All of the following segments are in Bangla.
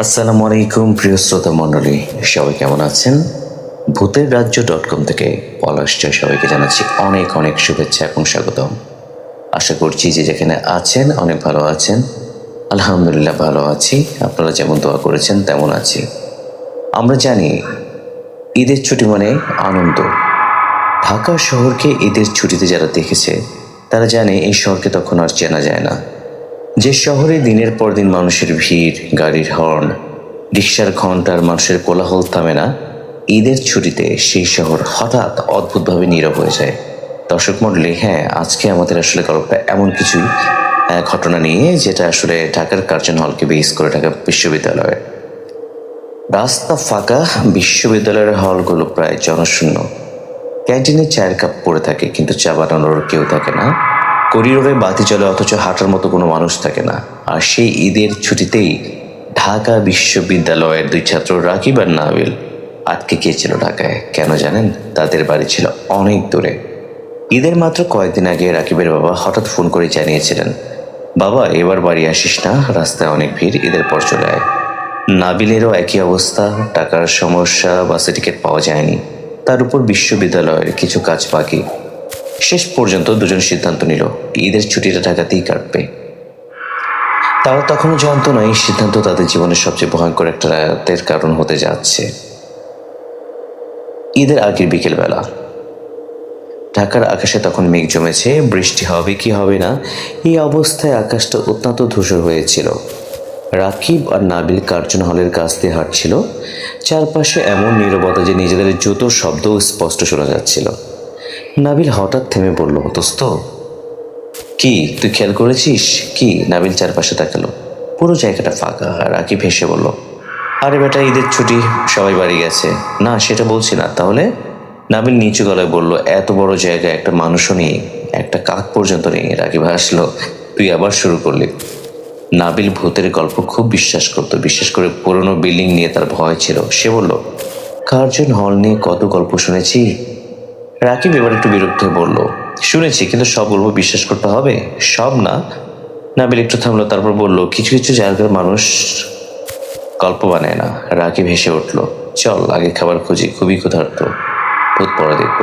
আসসালামু আলাইকুম প্রিয় শ্রোতা মণ্ডলী, সবাই কেমন আছেন? ভূতের রাজ্য .com থেকে পলাশ জয় সবাইকে জানাচ্ছি অনেক অনেক শুভেচ্ছা এবং স্বাগতম। আশা করছি যে যেখানে আছেন অনেক ভালো আছেন। আলহামদুলিল্লাহ ভালো আছি, আপনারা যেমন দোয়া করেছেন তেমন আছি। আমরা জানি ঈদের ছুটি মানে আনন্দ। ঢাকা শহরকে ঈদের ছুটিতে যারা দেখেছে তারা জানে এই শহরকে তখন আর চেনা যায় না। যে শহরে দিনের পর দিন মানুষের ভিড়, গাড়ির হর্ন, রিকশার ঘন্টার মানুষের কোলাহল থামে না, ঈদের ছুটিতে সেই শহর হঠাৎ অদ্ভুতভাবে নীরব হয়ে যায়। দর্শক মণ্ডলী, হ্যাঁ, আজকে আমাদের আসলে গল্পটা এমন কিছু ঘটনা নিয়ে, যেটা আসলে ঢাকার কার্জন হলকে বেস করে ঢাকা বিশ্ববিদ্যালয়ে। রাস্তা ফাঁকা, বিশ্ববিদ্যালয়ের হলগুলো প্রায় জনশূন্য। ক্যান্টিনে চায়ের কাপ পড়ে থাকে, কিন্তু চা বানানোর কেউ থাকে না। করিডোরে বাতি চলে, অথচ হাঁটার মতো কোনো মানুষ থাকে না। আর সেই ঈদের ছুটিতেই ঢাকা বিশ্ববিদ্যালয়ের দুই ছাত্র রাকিব আর নাবিল আটকে গিয়েছিল ঢাকায়। কেন জানেন? তাদের বাড়ি ছিল অনেক দূরে। ঈদের মাত্র কয়েকদিন আগে রাকিবের বাবা হঠাৎ ফোন করে জানিয়েছিলেন, বাবা এবার বাড়ি আসিস না, রাস্তায় অনেক ভিড়, ঈদের পর চলে আয়। নাবিলেরও একই অবস্থা, টাকার সমস্যা, বাসে টিকিট পাওয়া যায়নি, তার উপর বিশ্ববিদ্যালয়ের কিছু কাজ বাকি। শেষ পর্যন্ত দুজন সিদ্ধান্ত নিল ঈদের ছুটিটা ঢাকাতেই কাটবে। তারা তখনও জানতো না এই সিদ্ধান্ত তাদের জীবনের সবচেয়ে ভয়ঙ্কর একটা রাতের কারণ হতে যাচ্ছে। ঈদের আগের বিকেলবেলা ঢাকার আকাশে তখন মেঘ জমেছে, বৃষ্টি হবে কি হবে না এই অবস্থায় আকাশটা অত্যন্ত ধূসর হয়েছিল। রাকিব আর নাবিল কার্জন হলের কাছ দিয়ে হাঁটছিল। চারপাশে এমন নীরবতা যে নিজেদের জুতোর শব্দও স্পষ্ট শোনা যাচ্ছিল। নাবিল হঠাৎ থেমে বলল, দোস্ত কি তুই খেয়াল করেছিস কি? নাবিল চারপাশে তাকালো, পুরো জায়গাটা ফাঁকা। রাকিব হেসে বলল, আরে বেটা, ঈদের ছুটি, সবাই বাড়ি গেছে। না, সেটা বলছি না। তাহলে? নাবিল নিচু গলায় বলল, এত বড় জায়গায় একটা মানুষও নেই, একটা কাক পর্যন্ত নেই। রাকিব হাসলো, তুই আবার শুরু করলি। নাবিল ভূতের গল্প খুব বিশ্বাস করত, বিশেষ করে পুরনো বিল্ডিং নিয়ে তার ভয় ছিল। সে বলল, কার্জন হল নিয়ে কত গল্প শুনেছি। রাকিব এবার একটু বিরক্ত হয়ে বলল, শুনেছি, কিন্তু সব গল্প বিশ্বাস করতে হবে? সব না। নাবিল একটু থামলো, তারপর বলল, কিছু কিছু জায়গার মানুষ গল্প বানায় না। রাকিব হেসে উঠল, চল আগে খাবার খুঁজি, খুবই ক্ষুধার্ত, ভূত পরে দেখব।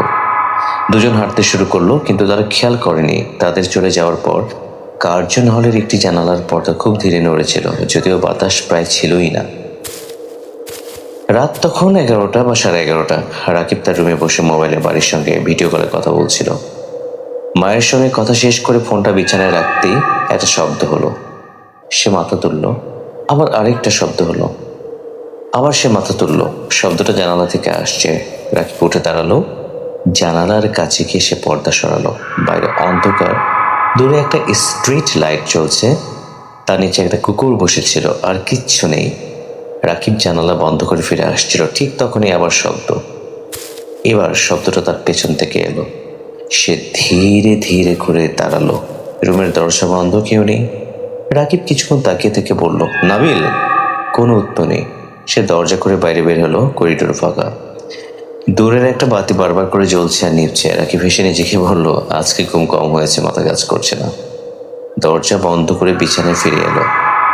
দুজন হাঁটতে শুরু করলো, কিন্তু তারা খেয়াল করেনি তাদের চলে যাওয়ার পর কার্জন হলের একটি জানালার পর্দা খুব ধীরে নড়েছিল, যদিও বাতাস প্রায় ছিলই না। রাত তখন 11টা বা 11:30। রাকিব তার রুমে বসে মোবাইলে বাড়ির সঙ্গে ভিডিও কলে কথা বলছিল। মায়ের সঙ্গে কথা শেষ করে ফোনটা বিছানায় রাখতেই একটা শব্দ হলো। সে মাথা তুলল, আবার আরেকটা শব্দ হলো। আবার সে মাথা তুলল, শব্দটা জানালা থেকে আসছে। রাকিব উঠে দাঁড়ালো, জানালার কাছে গিয়ে সে পর্দা সরালো। বাইরে অন্ধকার, দূরে একটা স্ট্রিট লাইট জ্বলছে, তার নিচে একটা কুকুর বসেছিল, আর কিচ্ছু নেই। রাকিব জানালা বন্ধ করে ফিরে আসছিল, ঠিক তখনই আবার শব্দ। এবার শব্দটা তার পেছন থেকে এলো। সে ধীরে ধীরে ঘুরে দাঁড়ালো। রুমের দরজা বন্ধ, কেউ নেই। রাকিব কিছুক্ষণ তাকিয়ে থেকে বলল, নাবিল। কোনো উত্তর নেই। সে দরজা করে বাইরে বের হলো। করিডোর ফাঁকা, দূরের একটা বাতি বারবার করে জ্বলছে আর নিভছে। রাকিব হেসে নিজেকে বলল, আজকে ঘুম কম হয়েছে, মাথা কাজ করছে না। দরজা বন্ধ করে বিছানায় ফিরে এলো,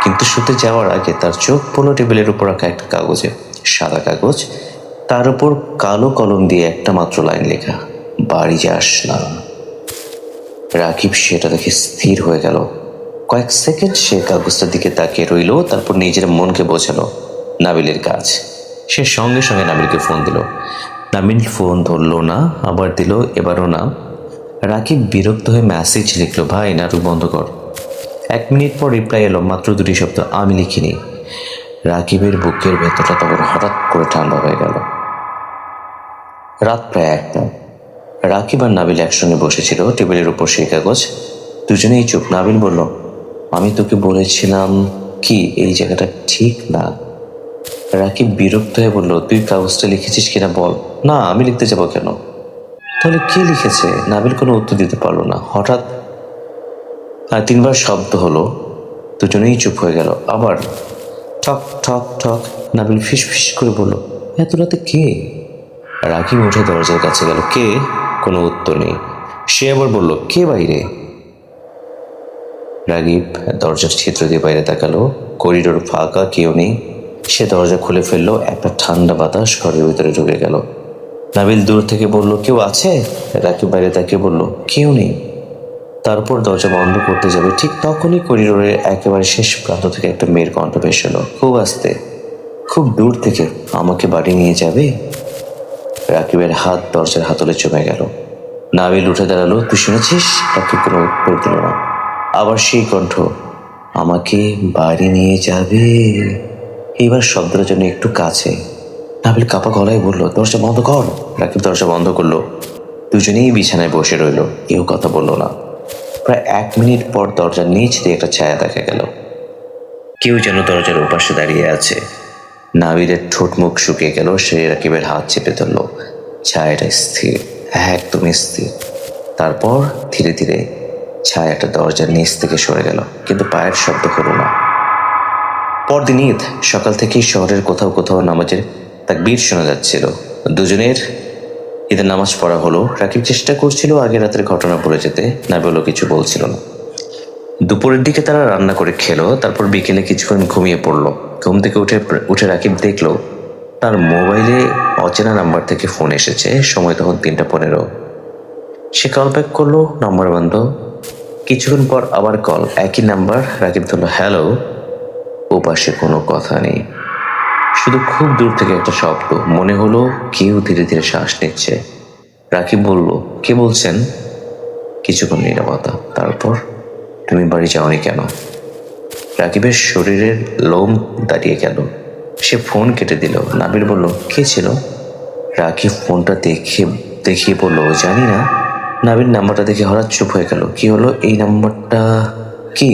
কিন্তু শুতে যাওয়ার আগে তার চোখ পড়ল টেবিলের উপর রাখা একটা কাগজে। সাদা কাগজ, তার উপর কালো কলম দিয়ে একটা মাত্র লাইন লেখা, বাড়ি যাস না। রাকিব সেটা দেখে স্থির হয়ে গেল। কয়েক সেকেন্ড সে কাগজটার দিকে তাকিয়ে রইল, তারপর নিজের মনকে বোঝালো নাবিলের কাজ। সে সঙ্গে সঙ্গে নাবিলকে ফোন দিল। নাবিল ফোন ধরলো না, আবার দিল, এবারও না। রাকিব বিরক্ত হয়ে মেসেজ লিখলো, ভাই নাটক বন্ধ কর। 1 মিনিট পর রিপ্লাই এলো, মাত্র 2টি শব্দ, আমি লিখিনি। রাকিবের বুকের ভেতরটা তখন হঠাৎ করে ঠান্ডা হয়ে গেল। রাত প্রায় 1টা। রাকিব আর নাবিল একসঙ্গে বসেছিল, টেবিলের উপর সেই কাগজ। দুজনেই চুপ। নাবিল বলল, আমি তোকে বলেছিলাম কি এই জায়গাটা ঠিক না। রাকিব বিরক্ত হয়ে বলল, তুই কাগজটা লিখেছিস কিনা বল। না, আমি লিখতে যাবো কেন? তাহলে কে লিখেছে? নাবিল কোনো উত্তর দিতে পারলো না। হঠাৎ 3বার শব্দ হলো, দুজনেই চুপ হয়ে গেল। আবার ঠক ঠক ঠক। নাবিল ফিস ফিস করে বলল, এত রাতে কে? রাকিব উঠে দরজার কাছে গেল, কে? কোনো উত্তর নেই। সে আবার বলল, কে বাইরে? রাকিব দরজার ছিদ্র দিয়ে বাইরে তাকালো। করিডোর ফাঁকা, কেউ নেই। সে দরজা খুলে ফেললো। একটা ঠান্ডা বাতাস ঘরের ভিতরে ঢুকে গেল। নাবিল দূর থেকে বলল, কেউ আছে? রাকিব বাইরে তাকিয়ে বলল, কেউ নেই। তারপর দরজা বন্ধ করতে যাবে, ঠিক তখনই করিডোরের একেবারে শেষ প্রান্ত থেকে একটা মেয়ের কণ্ঠ ভেসে এলো, খুব আস্তে, খুব দূর থেকে। আমাকে বাড়ি নিয়ে যাবে? রাকিবের হাত দরজার হাতলে জমে গেল। নাবিল উঠে দাঁড়ালো। তুই শুনেছিস? রাকিব কোনো উত্তর দিল না। আবার সেই কণ্ঠ, আমাকে বাড়ি নিয়ে যাবে। এইবার শব্দটা যেন একটু কাছে। নাবিল কাপা গলায় বলল, দরজা বন্ধ কর। রাকিব দরজা বন্ধ করলো। দুজনেই বিছানায় বসে রইল, কেউ কথা বলল না। প্রায় 1 মিনিট পর দরজার নিচ দিয়ে একটা ছায়া দেখা গেল। কেউ যেন দরজার ওপাশে দাঁড়িয়ে আছে। নাবিলের ঠোঁট মুখ শুকিয়ে গেল। সে রাকিবের হাত চেপে ধরল। ছায়াটা স্থির, একদম স্থির। তারপর ধীরে ধীরে ছায়াটা দরজার নিচ থেকে সরে গেল, কিন্তু পায়ের শব্দ হলো না। পরদিন ঈদ। সকাল থেকেই শহরের কোথাও কোথাও নামাজের তাকবীর শোনা যাচ্ছিল। দুজনের ঈদের নামাজ পড়া হলো। রাকিব চেষ্টা করছিল আগের রাতের ঘটনা ভুলে যেতে। নাবিলও কিছু বলছিল না। দুপুরের দিকে তারা রান্না করে খেলো। তারপর বিকেলে কিছুক্ষণ ঘুমিয়ে পড়লো। ঘুম থেকে উঠে রাকিব দেখলো তার মোবাইলে অচেনা নাম্বার থেকে ফোন এসেছে। সময় তখন 3টা 15। সে কল ব্যাক করলো, নাম্বার বন্ধ। কিছুক্ষণ পর আবার কল, একই নাম্বার। রাকিব ধরলো, হ্যালো। ওপাশে কোনো কথা নেই, শুধু খুব দূর থেকে একটা শব্দ। মনে হলো কেউ ধীরে ধীরে শ্বাস নিচ্ছে। রাকিব বলল, কে বলছেন? কিছুক্ষণ নীরবতা। তারপর, তুমি বাড়ি যাওনি কেন? রাকিবের শরীরের লোম দাঁড়িয়ে গেল। সে ফোন কেটে দিল। নাবিল বলল, কে ছিল? রাকিব ফোনটা দেখিয়ে বলল, জানি না। নাবিল নাম্বারটা দেখে হঠাৎ চুপ হয়ে গেল। কি হলো? এই নাম্বারটা কি?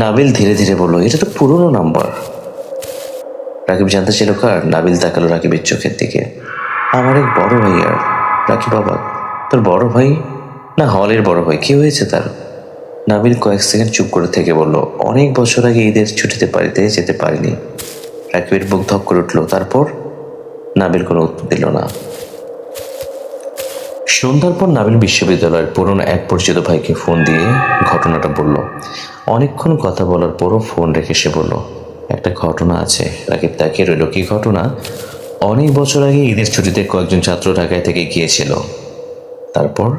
নাবিল ধীরে ধীরে বলল, এটা তো পুরনো নাম্বার। রাকিব জানতে ছিল কার। নাবিল তাকালো রাকিবের চোখের দিকে। আমার এক বড় ভাই। আর রাকিব অবাক, তোর বড় ভাই? না, হলের বড় ভাই। কি হয়েছে তার? নাবিল কয়েক সেকেন্ড চুপ করে থেকে বলল, অনেক বছর আগে ঈদের ছুটিতে বাড়িতে যেতে পারিনি। রাকিবের বুক ধক করে উঠল। তারপর নাবিল কোনো উত্তর দিল না। সন্ধ্যার পর নাবিল বিশ্ববিদ্যালয়ের পুরনো এক পরিচিত ভাইকে ফোন দিয়ে ঘটনাটা বলল। অনেকক্ষণ কথা বলার পরও ফোন রেখে সে বলল, একটা ঘটনা আছে। রাকিব তাকিয়ে রইল। কি ঘটনা? অনেক বছর আগে ঈদের ছুটিতে কয়েকজন ছাত্র ঢাকায় থেকে গিয়েছিল। তারপর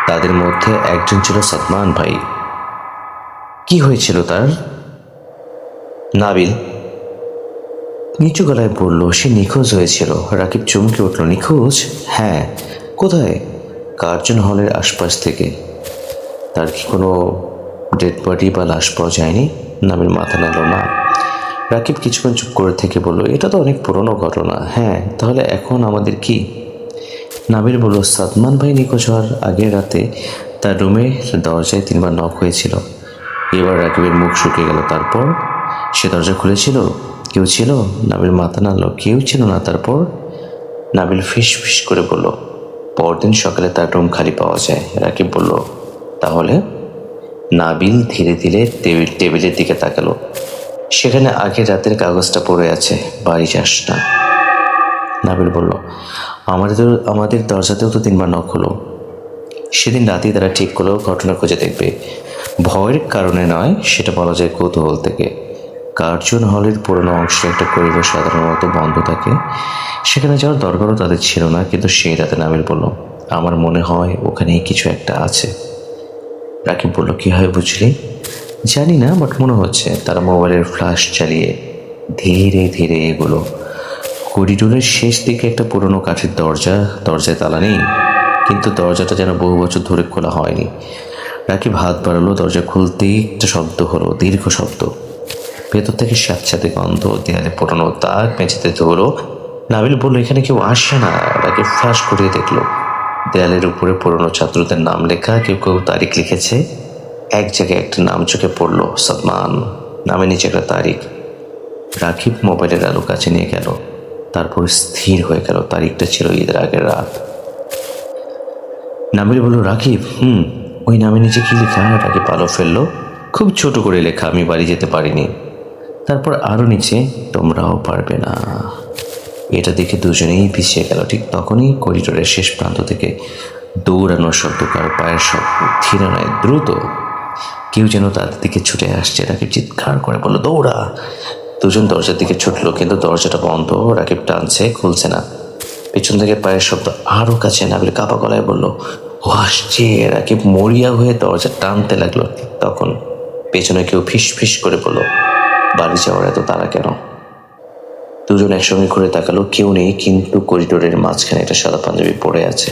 তাদের মধ্যে একজন ছিল সাদমান ভাই। কি হয়েছিল তার? নাবিল নিচু গলায় বলল, সে নিখোঁজ হয়েছিল। রাকিব চমকে উঠল। নিখোঁজ? হ্যাঁ। কোথায়? কার্জন হলের আশপাশ থেকে। তার কি কোনো ডেড বডি বা লাশ পাওয়া যায়নি? নাবিল মাথা নাড়ল না। রাকিব কিছুক্ষণ চুপ করে থেকে বলল, এটা তো অনেক পুরনো ঘটনা। হ্যাঁ, তাহলে এখন আমাদের কি? নাবিল বলল, সাদমান ভাই নিখোঁজ হওয়ার আগের রাতে তার রুমের দরজায় 3বার নক হয়েছিল। এবার রাকিবের মুখ শুকিয়ে গেল। তারপর সে দরজা খুলেছিল? কেউ ছিল? নাবিল মাথা নাড়ল। কেউ ছিল না। তারপর? নাবিল ফিস ফিস করে বলল, পরদিন সকালে তার রুম খালি পাওয়া যায়। রাকিব বলল, তাহলে? নাবিল ধীরে ধীরে টেবিলের দিকে তাকালো। সেখানে আগের রাতের কাগজটা পড়ে আছে, বাড়ি যাস না। নাবিল বলল, আমাদের দরজাতেও তো 3বার নক হলো। সেদিন রাতেই তারা ঠিক করলো ঘটনা খুঁজে দেখবে। ভয়ের কারণে নয়, সেটা বলা যায় কৌতূহল থেকে। কার্জন হলের পুরোনো অংশে একটা করিডোর সাধারণত বন্ধ থাকে। সেখানে যাওয়ার দরকারও তাদের ছিল না, কিন্তু সেই রাতে নাবিল বলল, আমার মনে হয় ওখানেই কিছু একটা আছে। রাকিব বলল, কীভাবে বুঝলি? জানি না, বাট মনে হচ্ছে। তারা মোবাইলের ফ্ল্যাশ চালিয়ে ধীরে ধীরে এগুলো। করিডোরের শেষ দিকে একটা পুরনো কাঠের দরজা। দরজায় তালা নেই, কিন্তু দরজাটা যেন বহু বছর ধরে খোলা হয়নি। রাকিব হাত বাড়ালো। দরজা খুলতেই একটা শব্দ হলো, দীর্ঘ শব্দ। ভেতর থেকে স্যাঁতস্যাঁতে গন্ধ, দেয়ালে পুরনো দাগ, মেঝেতে ধুলো। নাবিল বলল, এখানে কেউ আসে না। রাকিব ফ্ল্যাশ করিয়ে দেখলো দেয়ালের উপরে পুরনো ছাত্রদের নাম লেখা। কেউ কেউ তারিখ লিখেছে। এক জায়গায় একটা নাম চোখে পড়লো, সাদমান। নামের নিচে একটা তারিখ। রাকিব মোবাইলের আলো কাছে নিয়ে গেল। তারপর স্থির হয়ে গেল। তারিখটা ছিল ঈদের আগের রাত। নাবিল বলল, রাকিব, ওই নামের নিচে কি লেখা? রাকিব আলো ফেললো। খুব ছোট করে লেখা, আমি বাড়ি যেতে পারিনি। তারপর আরও নিচে, তোমরাও পারবে না। এটা দেখে দুজনেই পিছিয়ে গেল। ঠিক তখনই করিডোরের শেষ প্রান্ত থেকে দৌড়ানোর শব্দ, কারো পায়ের শব্দ, ধীরে নয়, দ্রুত। কেউ যেন তাদের দিকে ছুটে আসছে। রাকিব চিৎকার করে বলল, দৌড়া। দুজন দরজার দিকে ছুটল, কিন্তু দরজাটা বন্ধ। রাকিব টানছে, খুলছে না। পেছন থেকে পায়ের শব্দ আরও কাছে। নাবিল কাপা গলায় বলল, ও আসছে। রাকিব মরিয়া হয়ে দরজা টানতে লাগলো। তখন পেছনে কেউ ফিস ফিস করে বলল, বাড়ি যাওয়ার এত তাড়া কেন? দুজন একসঙ্গে ঘুরে তাকালো, কেউ নেই, কিন্তু করিডোরের মাঝখানে একটা সাদা পাঞ্জাবি পড়ে আছে,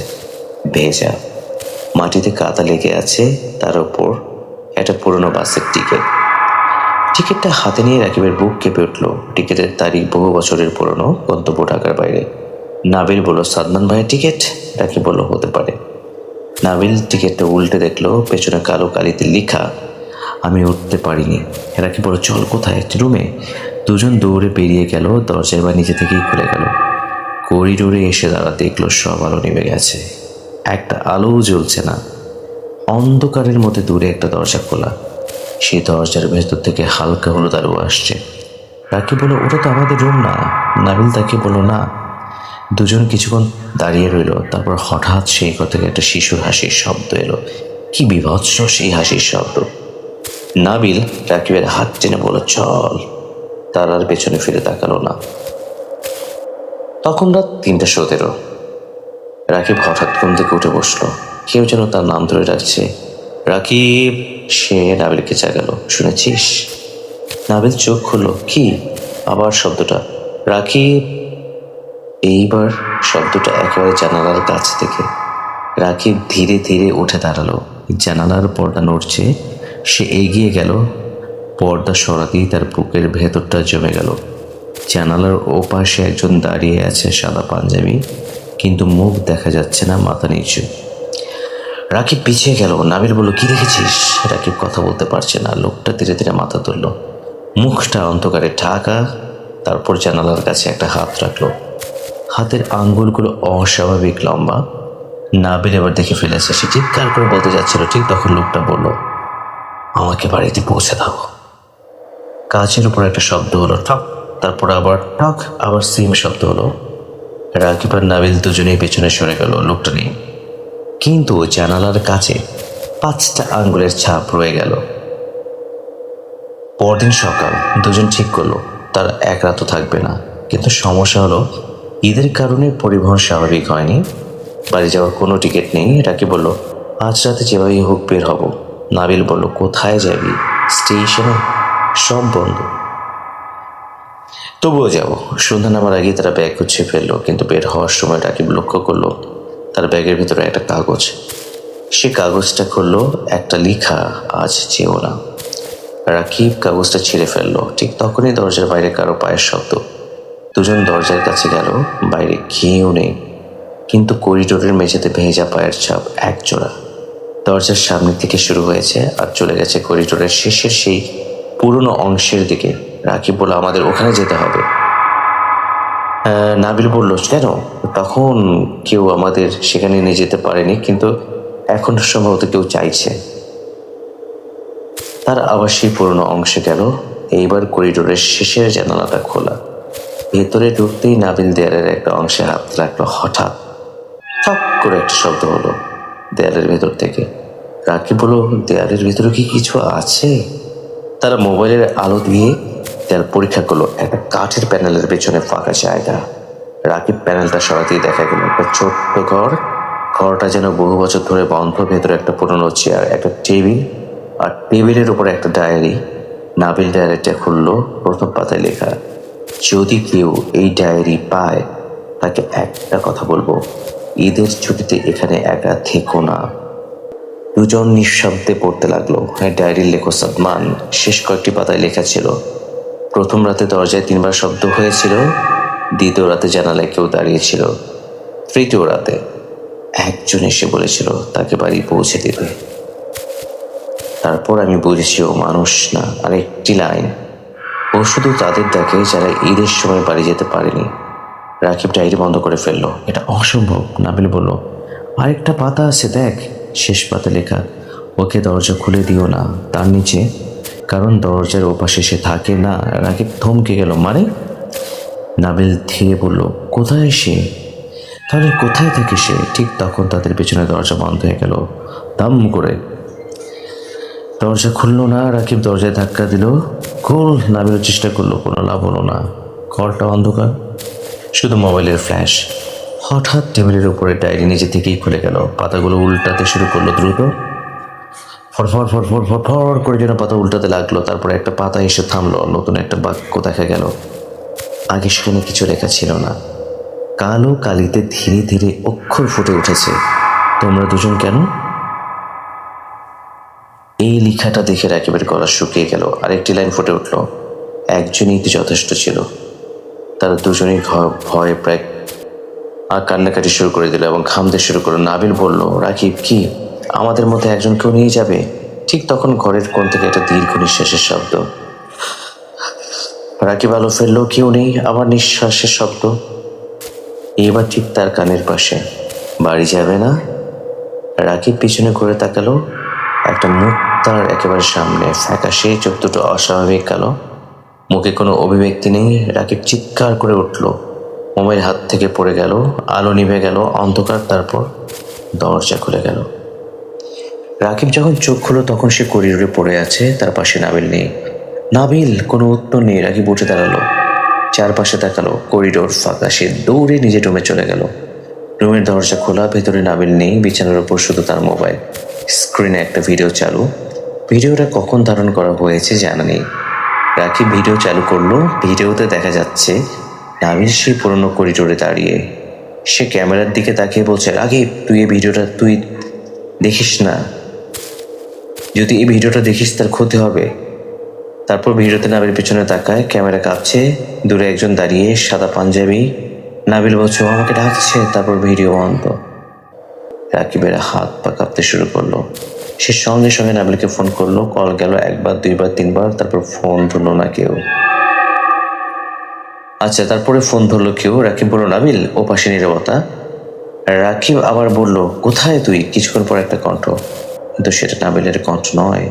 ভেজা, মাটিতে কাদা লেগে আছে। তার ওপর একটা পুরনো বাসের টিকিট। টিকিটটা হাতে নিয়ে রাকিবের বুক কেঁপে উঠল। টিকিটের তারিখ বহু বছরের পুরনো, গন্তব্য ঢাকার বাইরে। নাবিল বলল, সাদমান ভাইয়ের টিকিট? রাকিব বলল, হতে পারে। নাবিল টিকিটটা উল্টে দেখলো, পেছনে কালো কালিতে লেখা, আমি উঠতে পারিনি। রাকিব বলল, চল। কোথায়? রুমে। দুজন দৌড়ে বেরিয়ে গেল। দরজা এবার নিজে থেকেই খুলে গেল। করিডোরে এসে তারা দেখলো সব আলো নিভে গেছে, একটা আলোও জ্বলছে না। অন্ধকারের মধ্যে দূরে একটা দরজা খোলা। সেই দরজার ভেতর থেকে হালকা হলুদ আলো আসছে। রাকিব বলল, ওটা তো আমাদের রুম না। নাবিল তাকে বলল, না। দুজন কিছুক্ষণ দাঁড়িয়ে রইল। তারপর হঠাৎ সেই ঘর থেকে একটা শিশুর হাসির শব্দ এলো। কি বিভৎস সেই হাসির শব্দ! নাবিল রাকিবের হাত টেনে বলল, চল। তার আর পেছনে ফিরে তাকালো না। তখন রাত 3:17। রাকিব হঠাৎ ঘুম থেকে উঠে বসলো। কেউ যেন তার নাম ধরে ডাকছে, রাকিব। সে নাবিলকে জাগালো, শুনেছিস? নাবিল চোখ খুলল। কি? আবার শব্দটা, রাকিব। এইবার শব্দটা একেবারে জানালার কাছ থেকে। রাকিব ধীরে ধীরে উঠে দাঁড়ালো। জানালার পর্দা নড়ছে। সে এগিয়ে গেল। পর্দা সরাতেই তার বুকের ভেতরটা জমে গেল। জানালার ওপাশে একজন দাঁড়িয়ে আছে, সাদা পাঞ্জাবি, কিন্তু মুখ দেখা যাচ্ছে না, মাথা নিচু। রাকিব পিছিয়ে গেল। নাবিল বলল, কি দেখেছিস? রাকিব কথা বলতে পারছে না। লোকটা ধীরে ধীরে মাথা তুলল, মুখটা অন্ধকারে ঢাকা। তারপর জানালার কাছে একটা হাত রাখলো। হাতের আঙ্গুলগুলো অস্বাভাবিক লম্বা। নাবিল এবার দেখে ফেলেছে। সে চিৎকার করে বলতে যাচ্ছিল, ঠিক তখন লোকটা বলল, আমাকে বাড়িতে পৌঁছে দাও। কাচের উপর একটা শব্দ হলো, ঠক। তারপর আবার ঠক, আবার সেম শব্দ হলো। রাকিব আর নাবিল দুজনেই পেছনে সরে গেল। লোকটা নেই, কিন্তু জানালার কাছে 5টা আঙ্গুলের ছাপ রয়ে গেল। পরদিন সকাল দুজন ঠিক করলো তার এক রাতও থাকবে না। কিন্তু সমস্যা হলো, ঈদের কারণে পরিবহন স্বাভাবিক হয়নি। বাড়ি যাওয়ার কোনো টিকিট নেই। রাকিব বলল, আজ রাতে যেভাবেই হোক বের হব। নাবিল বলল, কোথায় যাবি? স্টেশনে, সব বন্ধ। তবুও যাব। সন্ধ্যা নামার আগে তারা ব্যাগ গুছিয়ে ফেললো। কিন্তু বের হওয়ার সময় রাকিব লক্ষ্য করলো তার ব্যাগের ভিতরে একটা কাগজ। সে কাগজটা খুললো, একটা লেখা, আজ যেও না। রাকিব কাগজটা ছিঁড়ে ফেললো। ঠিক তখনই দরজার বাইরে কারো পায়ের শব্দ। দুজন দরজার কাছে গেল। বাইরে কেউ নেই, কিন্তু করিডোরের মেঝেতে ভেজা পায়ের ছাপ এক জোড়া। দরজার সামনে থেকে শুরু হয়েছে আর চলে গেছে করিডোরের শেষের সেই পুরনো অংশের দিকে। রাকিব বলল, আমাদের ওখানে যেতে হবে। নাবিল বলল, কেন? তখন কেউ আমাদের সেখানে নিয়ে যেতে পারেনি, কিন্তু এখন সম্ভবত কেউ চাইছে। তার আবার সেই পুরনো অংশে গেল। এইবার করিডোরের শেষের জানালাটা খোলা। ভেতরে ঢুকতেই নাবিল দেয়ালের একটা অংশে হাত রাখলো। হঠাৎ ঠক করে একটা শব্দ হলো দেয়ালের ভেতর থেকে। রাকিব বলল, দেয়ালের ভেতরে কি কিছু আছে? তারা মোবাইলের আলো দিয়ে দেয়াল পরীক্ষা করলো। একটা কাঠের প্যানেলের পেছনে ফাঁকা জায়গা। রাকিব প্যানেলটা সরাতেই দেখা গেল একটা ছোট্ট ঘর। ঘরটা যেন বহু বছর ধরে বন্ধ। ভেতরে একটা পুরনো চেয়ার, একটা টেবিল, আর টেবিলের উপরে একটা ডায়েরি। নাবিল ডায়েরিটা খুললো। প্রথম পাতায় লেখা, যদি কেউ এই ডায়েরি পায় তাকে একটা কথা বলবো, ঈদের ছুটিতে এখানে একা থেকো না। দুজন নিঃশব্দে পড়তে লাগলো। ডায়েরির লেখক সাদমান। শেষ কয়েকটি পাতায় লেখা ছিল, প্রথম রাতে দরজায় 3বার শব্দ হয়েছিল। দ্বিতীয় রাতে জানালায় কেউ দাঁড়িয়েছিল। তৃতীয় রাতে একজন এসে বলেছিল তাকে বাড়ি পৌঁছে দিতে। তারপর আমি বুঝেছি ও মানুষ না, আর একটি লাইন, ও শুধু তাদের দেখে যারা ঈদের সময় বাড়ি যেতে পারেনি। রাকিব ডায়েরি বন্ধ করে ফেললো। এটা অসম্ভব। নাবিল বলল, আরেকটা পাতা আছে, দেখ। শেষ পাতা লেখা, ওকে দরজা খুলে দিও না। তার নিচে, কারণ দরজার ওপাশে সে থাকে না। রাকিব থমকে গেল। মানে? নাবিল ধীরে বলল, কোথায় সে? তাহলে কোথায় থাকে সে? ঠিক তখন তাদের পেছনে দরজা বন্ধ হয়ে গেল, দাম করে। দরজা খুললো না। রাকিব দরজায় ধাক্কা দিল। গোল নামানোর চেষ্টা করলো, কোনো লাভ হলো না। ঘরটা অন্ধকার, শুধু মোবাইলের ফ্ল্যাশ। হঠাৎ টেবিলের উপরে ডায়েরি নিজে থেকেই খুলে গেল। পাতাগুলো উল্টাতে শুরু করলো দ্রুত। ফরফর ফরফর ফরফর করে যেন পাতা উল্টাতে লাগলো। তারপরে একটা পাতা এসে থামলো। নতুন একটা বাক্য দেখা গেল। আগে সেখানে কিছু লেখা ছিল না। কালো কালিতে ধীরে ধীরে অক্ষর ফুটে উঠেছে, তোমরা দুজন কেন? এই লেখাটা দেখে রাকিবের গলা শুকিয়ে গেল। আরেকটি লাইন ফুটে উঠল, একজনই কি যথেষ্ট ছিল? তারা দুজনেই ভয়ে প্রায় কান্নাকাটি শুরু করে দিল এবং ঘামতে শুরু করলো। নাবিল বলল, রাকিব কি আমাদের মধ্যে একজনকেও নিয়ে যাবে? ঠিক তখন ঘরের কোণ থেকে একটা দীর্ঘ নিঃশ্বাসের শব্দ। রাকিব আলো ফেললো, কেউ নেই। আবার নিঃশ্বাসের শব্দ, এবার ঠিক তার কানের পাশে। বাড়ি যাবে না? রাকিব পিছনে ঘুরে তাকালো। একটা মুখ তার একেবারে সামনে, ফ্যাকাশে, চোখ দুটো অস্বাভাবিক কালো, মুখে কোনো অভিব্যক্তি নেই। রাকিব চিৎকার করে উঠল। মোবাইল হাত থেকে পড়ে গেল, আলো নিভে গেল, অন্ধকার। তারপর দরজা খুলে গেল। রাকিব যখন চোখ খুলো তখন সে করিডোরে পড়ে আছে, তার পাশে নাবিল নেই। নাবিল! কোনো উত্তর নেই। রাকিব উঠে দাঁড়ালো, চারপাশে তাকালো, করিডোর ফাঁকা। সে দৌড়ে নিজে রুমে চলে গেল। রুমের দরজা খোলা, ভেতরে নাবিল নেই। বিছানার উপর শুধু তার মোবাইল, স্ক্রিনে একটা ভিডিও চালু। ভিডিওটা কখন ধারণ করা হয়েছে জানা নেই। রাকিব ভিডিও চালু করলো। ভিডিওতে দেখা যাচ্ছে নাবিল সেই পুরনো করিডোরে দাঁড়িয়ে। সে ক্যামেরার দিকে তাকিয়ে বলছে, রাকিব তুই এই ভিডিওটা তুই দেখিস না, যদি এই ভিডিওটা দেখিস তার ক্ষতি হবে। তারপর ভিডিওতে নাবিল পিছনে তাকায়, ক্যামেরা কাঁপছে, দূরে একজন দাঁড়িয়ে, সাদা পাঞ্জাবি। নাবিল বলছে, ও আমাকে ডাকছে। তারপর ভিডিও বন্ধ। রাকিবের হাত পা কাঁপতে শুরু করলো। সে সঙ্গে সঙ্গে নাবিলকে ফোন করলো। কল গেল একবার, দুইবার, তিনবার, তারপর ফোন ধরলো না কেউ। আচ্ছা, তারপরে ফোন ধরলো কেউ। রাকিব বলল, নাবিল। ও পাশে নীরবতা। রাকিব আবার বলল, কোথায় তুই? কিছুক্ষণ পর একটা কণ্ঠ, কিন্তু সেটা নাবিলের কণ্ঠ নয়।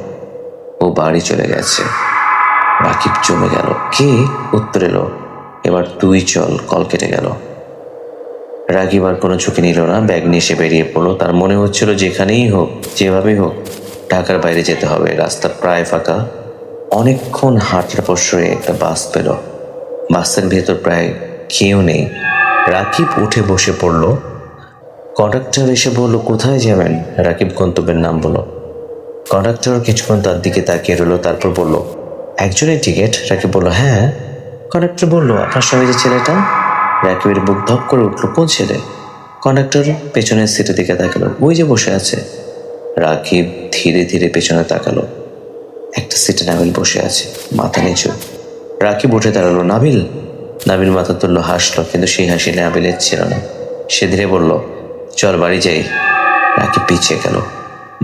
ও বাড়ি চলে গেছে। রাকিব জমে গেল। কে? উত্তর এলো, এবার তুই চল। কল কেটে গেল। রাকিব আর কোনো ঝুঁকি নিল না, ব্যাগ নিয়ে সে বেরিয়ে পড়লো। তার মনে হচ্ছিল যেখানেই হোক, যেভাবেই হোক, ঢাকার বাইরে যেতে হবে। রাস্তা প্রায় ফাঁকা। অনেকক্ষণ হাঁটার পর সে একটা বাস পেল। বাসের ভেতর প্রায় কেউ নেই। রাকিব উঠে বসে পড়ল। কন্ডাক্টর এসে বলল, কোথায় যাবেন? রাকিব গন্তব্যের নাম বলল। কন্ডাক্টর কিছুক্ষণ তার দিকে তাকিয়ে রইল, তারপর বলল, একজনের টিকিট? রাকিব বলল, হ্যাঁ। কন্ডাক্টর বলল, আপনার সঙ্গে যে ছেলেটা? রাকিবের বুক ধপ করে উঠল। কোন ছেলে? কন্ডাক্টর পেছনের সিটের দিকে তাকালো। ওই যে বসে আছে। রাকিব ধীরে ধীরে পেছনে তাকালো। একটা সিটে নাবিল বসে আছে, মাথা নিচু। রাকিব উঠে দাঁড়ালো। নাবিল? নাবিল মাথা তুললো, হাসলো, কিন্তু সেই হাসি নাবিলের ছিল না। সে ধীরে বলল, চল বাড়ি যাই। রাকিব পিছিয়ে গেল।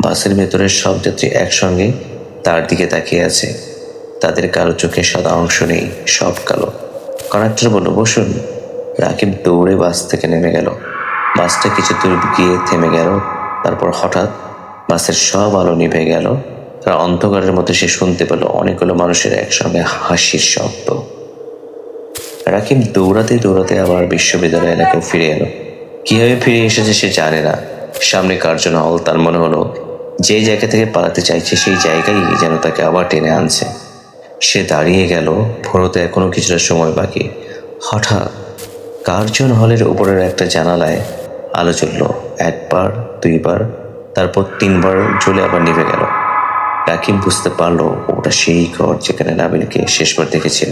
বাসের ভেতরের সব যাত্রী একসঙ্গে তার দিকে তাকিয়ে আছে। তাদের কারো চোখে সাদা অংশ নেই, সব কালো। কন্ডাক্টর বলল, বসুন। রাকিব দৌড়ে বাস থেকে নেমে গেল। বাসটা কিছু দূর গিয়ে থেমে গেল। তারপর হঠাৎ বাসের সব আলো নিভে গেল। আর অন্ধকারের মধ্যে সে শুনতে পেল অনেকগুলো মানুষের একসঙ্গে হাসির শব্দ। রাকিব দৌড়াতে দৌড়াতে আবার বিশ্ববিদ্যালয় এলাকায় ফিরে এলো। কিভাবে ফিরে এসেছে সে জানে না। সামনে কার্জন হল। তার মনে হলো যে জায়গা থেকে পালাতে চাইছে সেই জায়গায় যেন তাকে আবার টেনে আনছে। সে দাঁড়িয়ে গেল। ভোরতে এখনো কিছুটা সময় বাকি। হঠাৎ কার্জন হলের উপরের একটা জানালায় আলো জ্বলল। একবার, দুইবার, তারপর তিনবার জ্বলে আবার নিভে গেল। রাকিব বুঝতে পারলো ওটা সেই ঘর যেখানে নাবিলকে শেষবার দেখেছিল।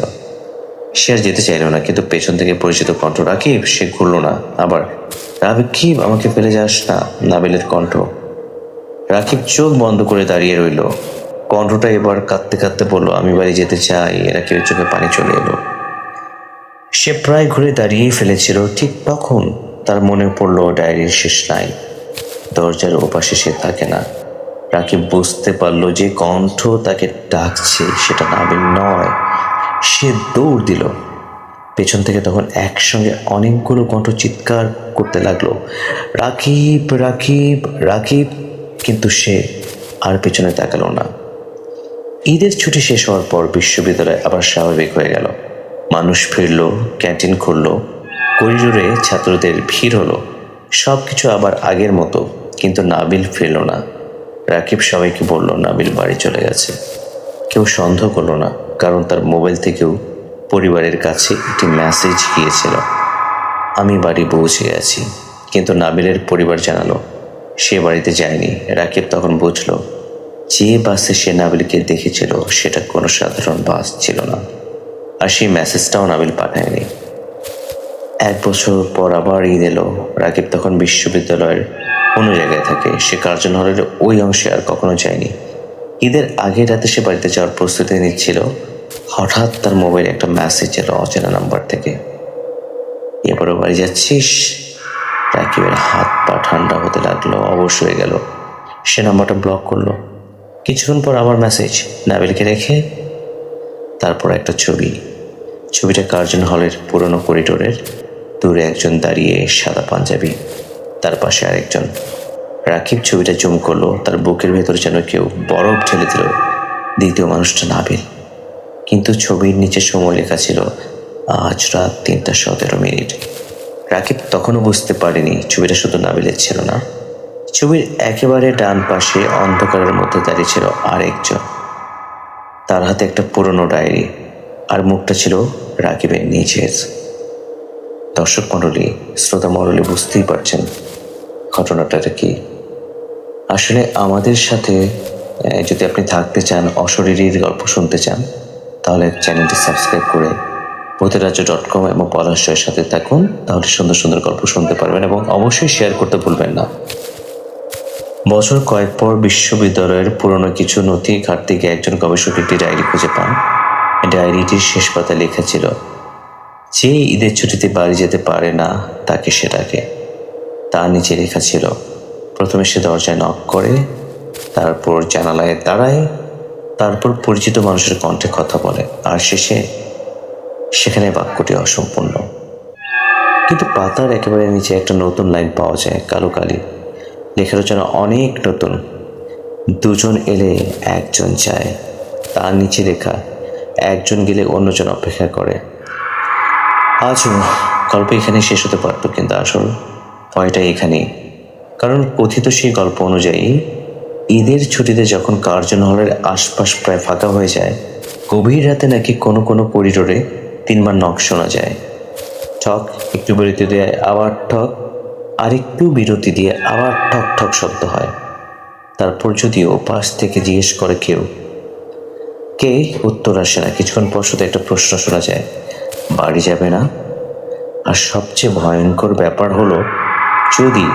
সে আর যেতে চাইল না, কিন্তু পেছন থেকে পরিচিত কণ্ঠ, রাকিব। সে ঘুরল না। আবার, রাকিব আমাকে ফেলে যাস না। নাবিলের কণ্ঠ। রাকিব চোখ বন্ধ করে দাঁড়িয়ে রইল। কণ্ঠটা এবার কাঁদতে কাঁদতে বলল, আমি বাড়ি যেতে চাই। রাকিবের চোখে পানি চলে এলো। সে প্রায় ঘুরে দাঁড়িয়েই ফেলেছিল। ঠিক তখন তার মনে পড়ল ডায়েরির শেষ লাইন, দরজার ওপাশে সে থাকে না। রাকিব বুঝতে পারল যে কণ্ঠ তাকে ডাকছে সেটা নাবিল নয়। সে দৌড় দিল। পেছন থেকে তখন একসঙ্গে অনেকগুলো কণ্ঠ চিৎকার করতে লাগলো, রাকিব, রাকিব, রাকিব। কিন্তু সে আর পেছনে তাকালো না। ঈদের ছুটি শেষ হওয়ার পর বিশ্ববিদ্যালয় আবার স্বাভাবিক হয়ে গেল। মানুষ ফিরল, ক্যান্টিন খুলল, করিডোরে ছাত্রদের ভিড় হলো। সব কিছু আবার আগের মতো, কিন্তু নাবিল ফিরল না। রাকিব সবাইকে বলল নাবিল বাড়ি চলে গেছে। কেউ সন্দেহ করলো না, কারণ তার মোবাইল থেকেও পরিবারের কাছে একটি মেসেজ গিয়েছিল, আমি বাড়ি পৌঁছে গেছি। কিন্তু নাবিলের পরিবার জানালো সে বাড়িতে যায়নি। রাকিব তখন বুঝলো যে বাসে সে নাবিলকে দেখেছিল সেটা কোনো সাধারণ বাস ছিল না, আর সেই মেসেজটাও নাবিল পাঠায়নি। 1 বছর পর আবার ঈদ এলো। রাকিব তখন বিশ্ববিদ্যালয়ের অন্য জায়গায় থাকে, সে কার্জন হলের ওই অংশে আর কখনো যায়নি। ঈদের আগের রাতে সে বাড়িতে যাওয়ার প্রস্তুতি নিচ্ছিল, হঠাৎ তার মোবাইলে একটা মেসেজ এলো অচেনা নাম্বার থেকে, এবারও বাড়ি যাচ্ছিস? রাকিবের হাত পা ঠান্ডা হতে লাগলো, অবশ হয়ে গেল। সে নাম্বারটা ব্লক করলো। কিছুক্ষণ পর আবার মেসেজ, নাবিলকে রেখে। তারপর একটা ছবিটা কার্জন হলের পুরনো করিডোরের দূরে একজন দাঁড়িয়ে, সাদা পাঞ্জাবি, তার পাশে আরেকজন। রাকিব ছবিটা জুম করলো, তার বুকের ভেতর যেন কেউ বরফ ঢেলে দিল। দ্বিতীয় মানুষটা নাবিল, কিন্তু ছবির নিচে সময় লেখা ছিল আজ রাত 3:17। রাকিব তখনও বুঝতে পারেনি ছবিটা শুধু নাবিলের ছিল না, ছবির একেবারে ডান পাশে অন্ধকারের মধ্যে দাঁড়িয়ে ছিল আরেকজন। তার হাতে একটা পুরনো ডায়েরি, আর মুখটা ছিল রাকিবের নিজের। দর্শক মণ্ডলী, শ্রোতা মণ্ডলী, বুঝতেই পারছেন ঘটনাটা কি। আসলে আমাদের সাথে যদি আপনি থাকতে চান, অশরীরীর গল্প শুনতে চান, তাহলে চ্যানেলটি সাবস্ক্রাইব করে ভূতেরাজ্য.com এবং পলাশয়ের সাথে থাকুন। তাহলে সুন্দর সুন্দর গল্প শুনতে পারবেন, এবং অবশ্যই শেয়ার করতে ভুলবেন না। বছর কয়েক পর বিশ্ববিদ্যালয়ের পুরনো কিছু নথি ঘাটতে গিয়ে একজন গবেষক একটি ডায়েরি খুঁজে পান। ডায়েরিটির শেষ পাতায় লেখা ছিল, যে ঈদের ছুটিতে বাড়ি যেতে পারে না তাকে সে ডাকে। তার নিচে লেখা ছিল, প্রথমে সে দরজায় নক করে, তারপর জানালায় দাঁড়ায়, তারপর পরিচিত মানুষের কণ্ঠে কথা বলে, আর শেষে সেখানে বাক্যটি অসম্পূর্ণ। কিন্তু পাতার একেবারে নিচে একটা নতুন লাইন পাওয়া যায়, কালো কালি, লেখার যেন অনেক নতুন, দুজন এলে একজন যায়। তার নিচে লেখা, একজন গেলে অন্যজন অপেক্ষা করে। আজও গল্প এখানে শেষ হতে পারত, কিন্তু আসল ভয়টা এখানেই। কারণ কথিত সেই গল্প অনুযায়ী ঈদের ছুটিতে যখন কার্জন হলের আশপাশ প্রায় ফাঁকা হয়ে যায়, গভীর রাতে নাকি কোনো কোনো করিডোরে 3বার নক শোনা যায়। ঠক, একটু বিরতি দিয়ে আবার ঠক, আর একটু বিরতি দিয়ে আবার ঠক ঠক শব্দ হয়। তারপর যদি ওপাশ থেকে জিজ্ঞেস করে কেউ কে, উত্তর আসে না। কিছুক্ষণ পর শুধু একটা প্রশ্ন শোনা যায়, বাড়ি যাবে না? আর সবচেয়ে ভয়ঙ্কর ব্যাপার হলো, যদি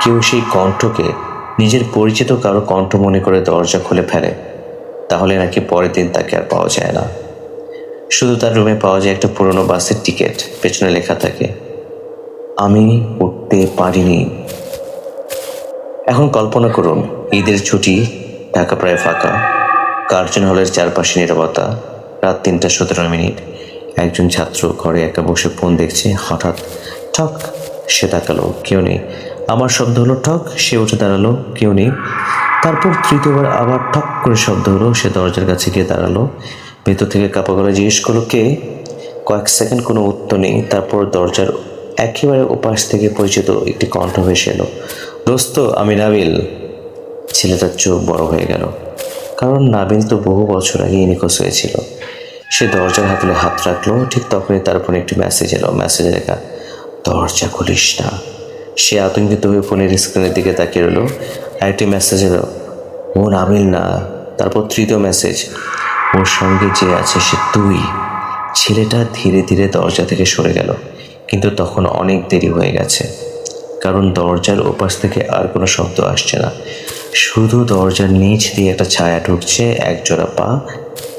কেউ সেই কণ্ঠকে নিজের পরিচিত কারো কণ্ঠ মনে করে দরজা খুলে ফেলে, তাহলে নাকি পরের দিন তাকে আর পাওয়া যায় না। শুধু তার রুমে পাওয়া যায় একটা পুরনো বাসের টিকিট, পেছনে লেখা থাকে, আমি উঠতে পারিনি। এখন কল্পনা করুন, ঈদের ছুটি, ঢাকা প্রায় ফাঁকা, কার্জন হলের চারপাশে নীরবতা, রাত 3:17। একজন ছাত্র ঘরে একা বসে ফোন দেখছে। হঠাৎ ঠক, সে তাকালো, কেউ নেই। আমার শব্দ হলো ঠক, সে উঠে দাঁড়ালো, কেউ নেই। তারপর তৃতীয়বার আবার ঠক করে শব্দ হলো, সে দরজার কাছে গিয়ে দাঁড়ালো। ভেতর থেকে কাপা গলায় জিজ্ঞেস করলো, কে? কয়েক সেকেন্ড কোনো উত্তর নেই। তারপর দরজার একেবারে ওপাশ থেকে পরিচিত একটি কণ্ঠ ভেসে এলো, দোস্ত, আমি নাবিল। ছেলেটার চোখ বড় হয়ে গেল, কারণ নাবিল তো বহু বছর আগেই নিখোঁজ হয়েছিল। সে দরজার হাতলে হাত রাখলো, ঠিক তখনই তার ফোনে একটি মেসেজ এলো। মেসেজে লেখা, দরজা খুলিস না। সে আতঙ্কিত হয়ে ফোনের স্ক্রিনের দিকে তাকিয়ে রইল। আরেকটি মেসেজ এলো, ও নাবিল না। তারপর তৃতীয় মেসেজ, ওর সঙ্গে যে আছে সে তুই। ছেলেটা ধীরে ধীরে দরজা থেকে সরে গেল, কিন্তু তখন অনেক দেরি হয়ে গেছে, কারণ দরজার ওপাশ থেকে আর কোনো শব্দ আসছে না। শুধু দরজার নিচ দিয়ে একটা ছায়া ঢুকছে, এক জোড়া পা,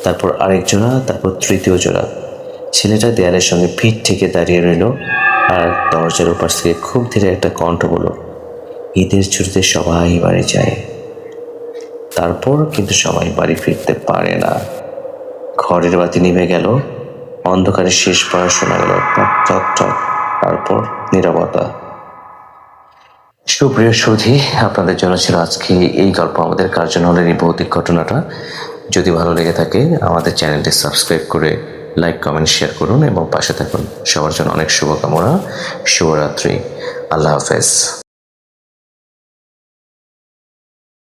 তারপর আরেক জোড়া, তারপর তৃতীয় জোড়া। ছেলেটা দেয়ালের সঙ্গে পিঠ থেকে দাঁড়িয়ে রইল, আর দরজার ওপাশ থেকে খুব ধীরে একটা কণ্ঠ বলল, ঈদের ছুটিতে সবাই বাড়ি যায়, তারপর কিন্তু সবাই বাড়ি ফিরতে পারে না। ঘরের বাতি নিভে গেল, অন্ধকারে শেষ পড়া শোনা গেল টক টক টক, তারপর নীরবতা। সুপ্রিয় সুধী, আপনাদের জন্য ছিল আজকে এই গল্প, আমাদের কার্জন হলের এই ভৌতিক ঘটনাটা। যদি ভালো লেগে থাকে আমাদের চ্যানেলটি সাবস্ক্রাইব করে লাইক, কমেন্ট, শেয়ার করুন এবং পাশে থাকুন। সবার জন্য অনেক শুভকামনা। শুভরাত্রি। আল্লাহ হাফেজ।